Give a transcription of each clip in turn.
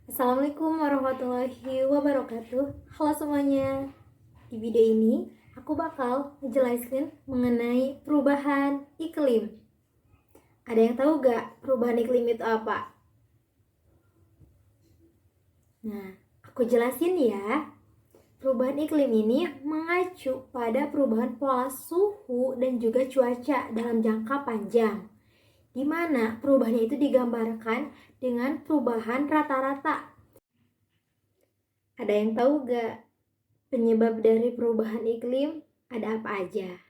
Assalamualaikum warahmatullahi wabarakatuh. Halo semuanya. Di video ini aku bakal ngejelasin mengenai perubahan iklim. Ada yang tahu gak perubahan iklim itu apa? Nah, aku jelasin ya. Perubahan iklim ini mengacu pada perubahan pola suhu dan juga cuaca dalam jangka panjang, di mana perubahannya itu digambarkan dengan perubahan rata-rata. Ada yang tahu gak penyebab dari perubahan iklim ada apa aja?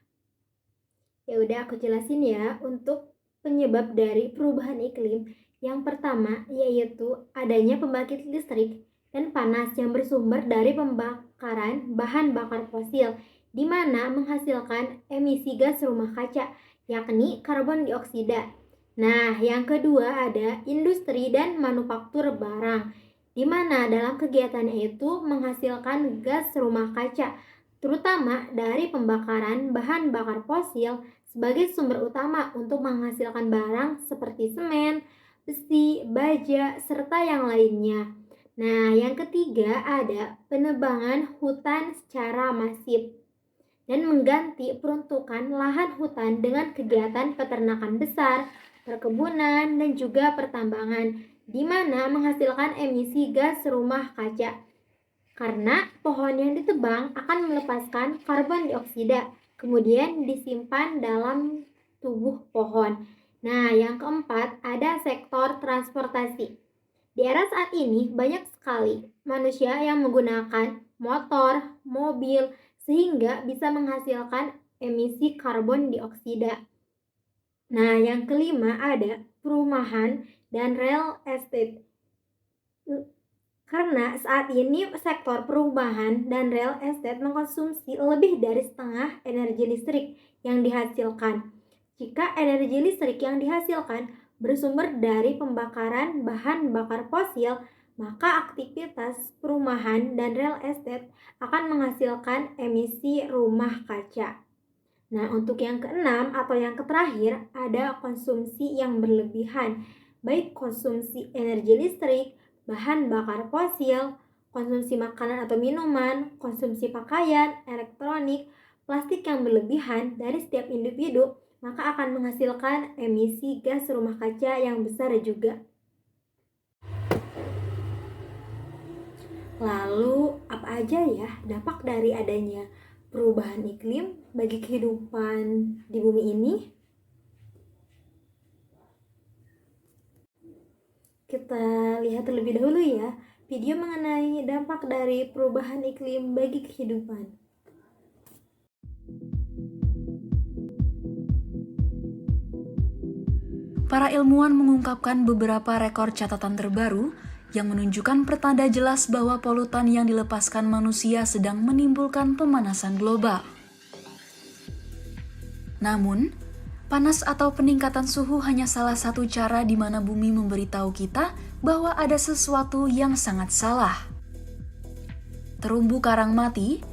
Ya udah aku jelasin ya. Untuk penyebab dari perubahan iklim, yang pertama yaitu adanya pembangkit listrik dan panas yang bersumber dari pembakaran bahan bakar fosil, di mana menghasilkan emisi gas rumah kaca, yakni karbon dioksida. Nah, yang kedua ada industri dan manufaktur barang, di mana dalam kegiatannya itu menghasilkan gas rumah kaca, terutama dari pembakaran bahan bakar fosil sebagai sumber utama untuk menghasilkan barang seperti semen, besi, baja, serta yang lainnya. Nah, yang ketiga ada penebangan hutan secara masif dan mengganti peruntukan lahan hutan dengan kegiatan peternakan besar, perkebunan, dan juga pertambangan, di mana menghasilkan emisi gas rumah kaca. Karena pohon yang ditebang akan melepaskan karbon dioksida, kemudian disimpan dalam tubuh pohon. Nah, yang keempat ada sektor transportasi. Di era saat ini banyak sekali manusia yang menggunakan motor, mobil, sehingga bisa menghasilkan emisi karbon dioksida. Nah, yang kelima ada perumahan dan real estate. Karena saat ini sektor perumahan dan real estate mengkonsumsi lebih dari setengah energi listrik yang dihasilkan. Jika energi listrik yang dihasilkan bersumber dari pembakaran bahan bakar fosil, maka aktivitas perumahan dan real estate akan menghasilkan emisi rumah kaca. Nah, untuk yang keenam atau yang terakhir ada konsumsi yang berlebihan, baik konsumsi energi listrik, bahan bakar fosil, konsumsi makanan atau minuman, konsumsi pakaian, elektronik, plastik yang berlebihan dari setiap individu, maka akan menghasilkan emisi gas rumah kaca yang besar juga. Lalu, apa aja ya dampak dari adanya perubahan iklim bagi kehidupan di bumi ini? Kita lihat terlebih dahulu ya video mengenai dampak dari perubahan iklim bagi kehidupan. Para ilmuwan mengungkapkan beberapa rekor catatan terbaru yang menunjukkan pertanda jelas bahwa polutan yang dilepaskan manusia sedang menimbulkan pemanasan global. Namun, panas atau peningkatan suhu hanya salah satu cara di mana bumi memberitahu kita bahwa ada sesuatu yang sangat salah. Terumbu karang mati,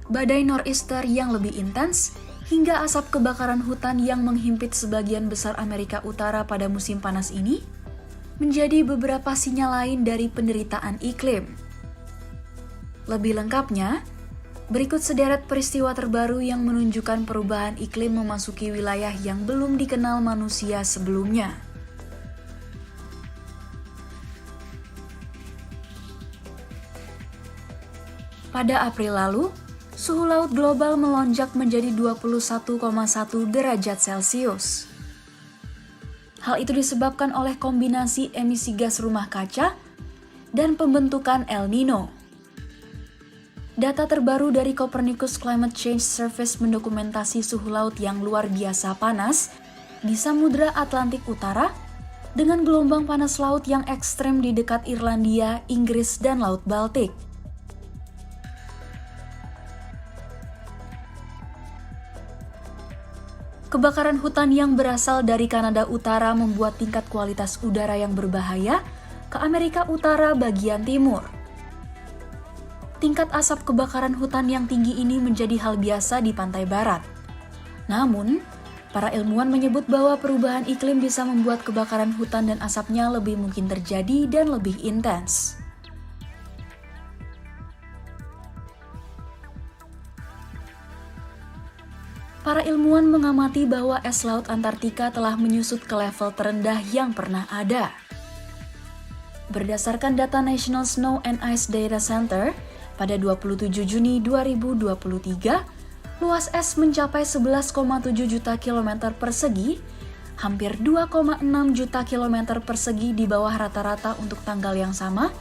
badai nor'easter yang lebih intens, hingga asap kebakaran hutan yang menghimpit sebagian besar Amerika Utara pada musim panas ini, menjadi beberapa sinyal lain dari penderitaan iklim. Lebih lengkapnya, berikut sederet peristiwa terbaru yang menunjukkan perubahan iklim memasuki wilayah yang belum dikenal manusia sebelumnya. Pada April lalu, suhu laut global melonjak menjadi 21,1 derajat Celcius. Hal itu disebabkan oleh kombinasi emisi gas rumah kaca dan pembentukan El Nino. Data terbaru dari Copernicus Climate Change Service mendokumentasi suhu laut yang luar biasa panas di Samudra Atlantik Utara dengan gelombang panas laut yang ekstrem di dekat Irlandia, Inggris, dan Laut Baltik. Kebakaran hutan yang berasal dari Kanada Utara membuat tingkat kualitas udara yang berbahaya ke Amerika Utara bagian timur. Tingkat asap kebakaran hutan yang tinggi ini menjadi hal biasa di pantai barat. Namun, Para ilmuwan menyebut bahwa perubahan iklim bisa membuat kebakaran hutan dan asapnya lebih mungkin terjadi dan lebih intens. Para ilmuwan mengamati bahwa es laut Antartika telah menyusut ke level terendah yang pernah ada. Berdasarkan data National Snow and Ice Data Center, pada 27 Juni 2023, luas es mencapai 11,7 juta kilometer persegi, hampir 2,6 juta kilometer persegi di bawah rata-rata untuk tanggal yang sama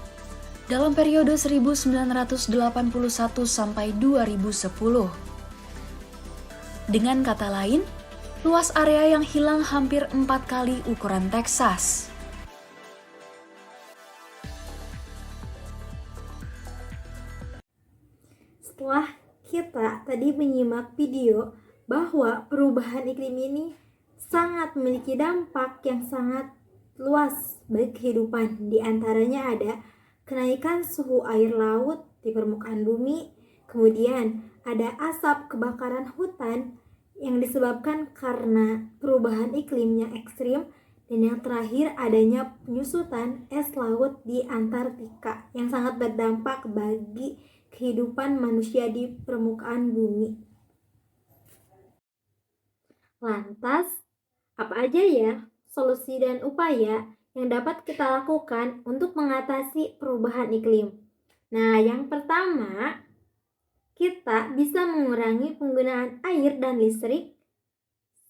dalam periode 1981 sampai 2010. Dengan kata lain, luas area yang hilang hampir 4 kali ukuran Texas. Setelah kita tadi menyimak video bahwa perubahan iklim ini sangat memiliki dampak yang sangat luas bagi kehidupan. Di antaranya ada kenaikan suhu air laut di permukaan bumi, kemudian ada asap kebakaran hutan yang disebabkan karena perubahan iklim yang ekstrim, dan yang terakhir adanya penyusutan es laut di Antartika yang sangat berdampak bagi kehidupan manusia di permukaan bumi. Lantas, apa aja ya solusi dan upaya yang dapat kita lakukan untuk mengatasi perubahan iklim? Nah, yang pertama, kita bisa mengurangi penggunaan air dan listrik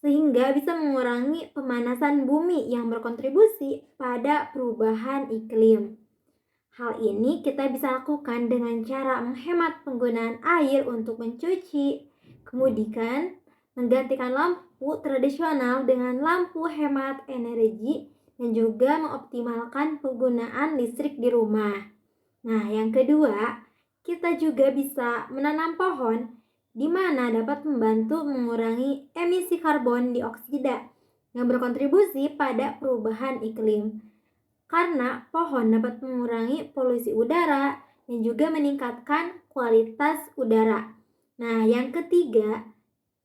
sehingga bisa mengurangi pemanasan bumi yang berkontribusi pada perubahan iklim. Hal ini kita bisa lakukan dengan cara menghemat penggunaan air untuk mencuci, kemudian menggantikan lampu tradisional dengan lampu hemat energi, dan juga mengoptimalkan penggunaan listrik di rumah. Nah, yang kedua, kita juga bisa menanam pohon, di mana dapat membantu mengurangi emisi karbon dioksida yang berkontribusi pada perubahan iklim. Karena pohon dapat mengurangi polusi udara dan juga meningkatkan kualitas udara. Nah, yang ketiga,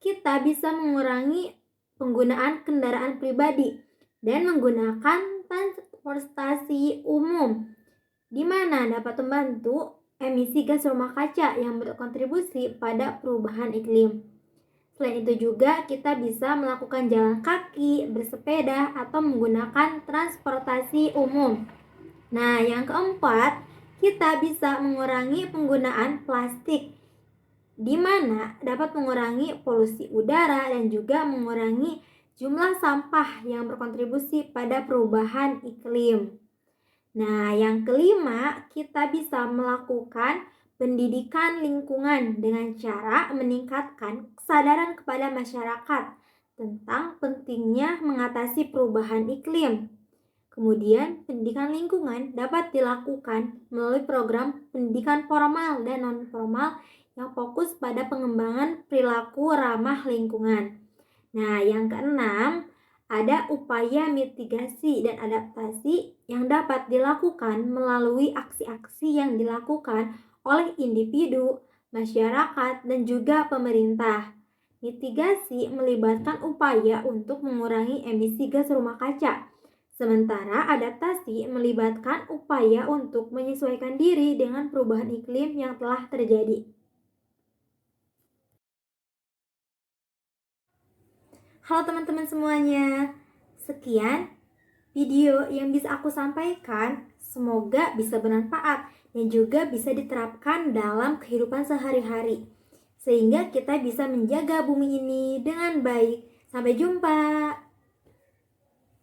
kita bisa mengurangi penggunaan kendaraan pribadi dan menggunakan transportasi umum, di mana dapat membantu emisi gas rumah kaca yang berkontribusi pada perubahan iklim. Selain itu juga kita bisa melakukan jalan kaki, bersepeda, atau menggunakan transportasi umum. Nah, yang keempat, kita bisa mengurangi penggunaan plastik, di mana dapat mengurangi polusi udara dan juga mengurangi jumlah sampah yang berkontribusi pada perubahan iklim. Nah, yang kelima, kita bisa melakukan pendidikan lingkungan dengan cara meningkatkan kesadaran kepada masyarakat tentang pentingnya mengatasi perubahan iklim. Kemudian, pendidikan lingkungan dapat dilakukan melalui program pendidikan formal dan non-formal yang fokus pada pengembangan perilaku ramah lingkungan. Nah, yang keenam, ada upaya mitigasi dan adaptasi yang dapat dilakukan melalui aksi-aksi yang dilakukan oleh individu, masyarakat, dan juga pemerintah. Mitigasi melibatkan upaya untuk mengurangi emisi gas rumah kaca, sementara adaptasi melibatkan upaya untuk menyesuaikan diri dengan perubahan iklim yang telah terjadi. Halo teman-teman semuanya, sekian video yang bisa aku sampaikan. Semoga bisa bermanfaat dan juga bisa diterapkan dalam kehidupan sehari-hari, sehingga kita bisa menjaga bumi ini dengan baik. Sampai jumpa.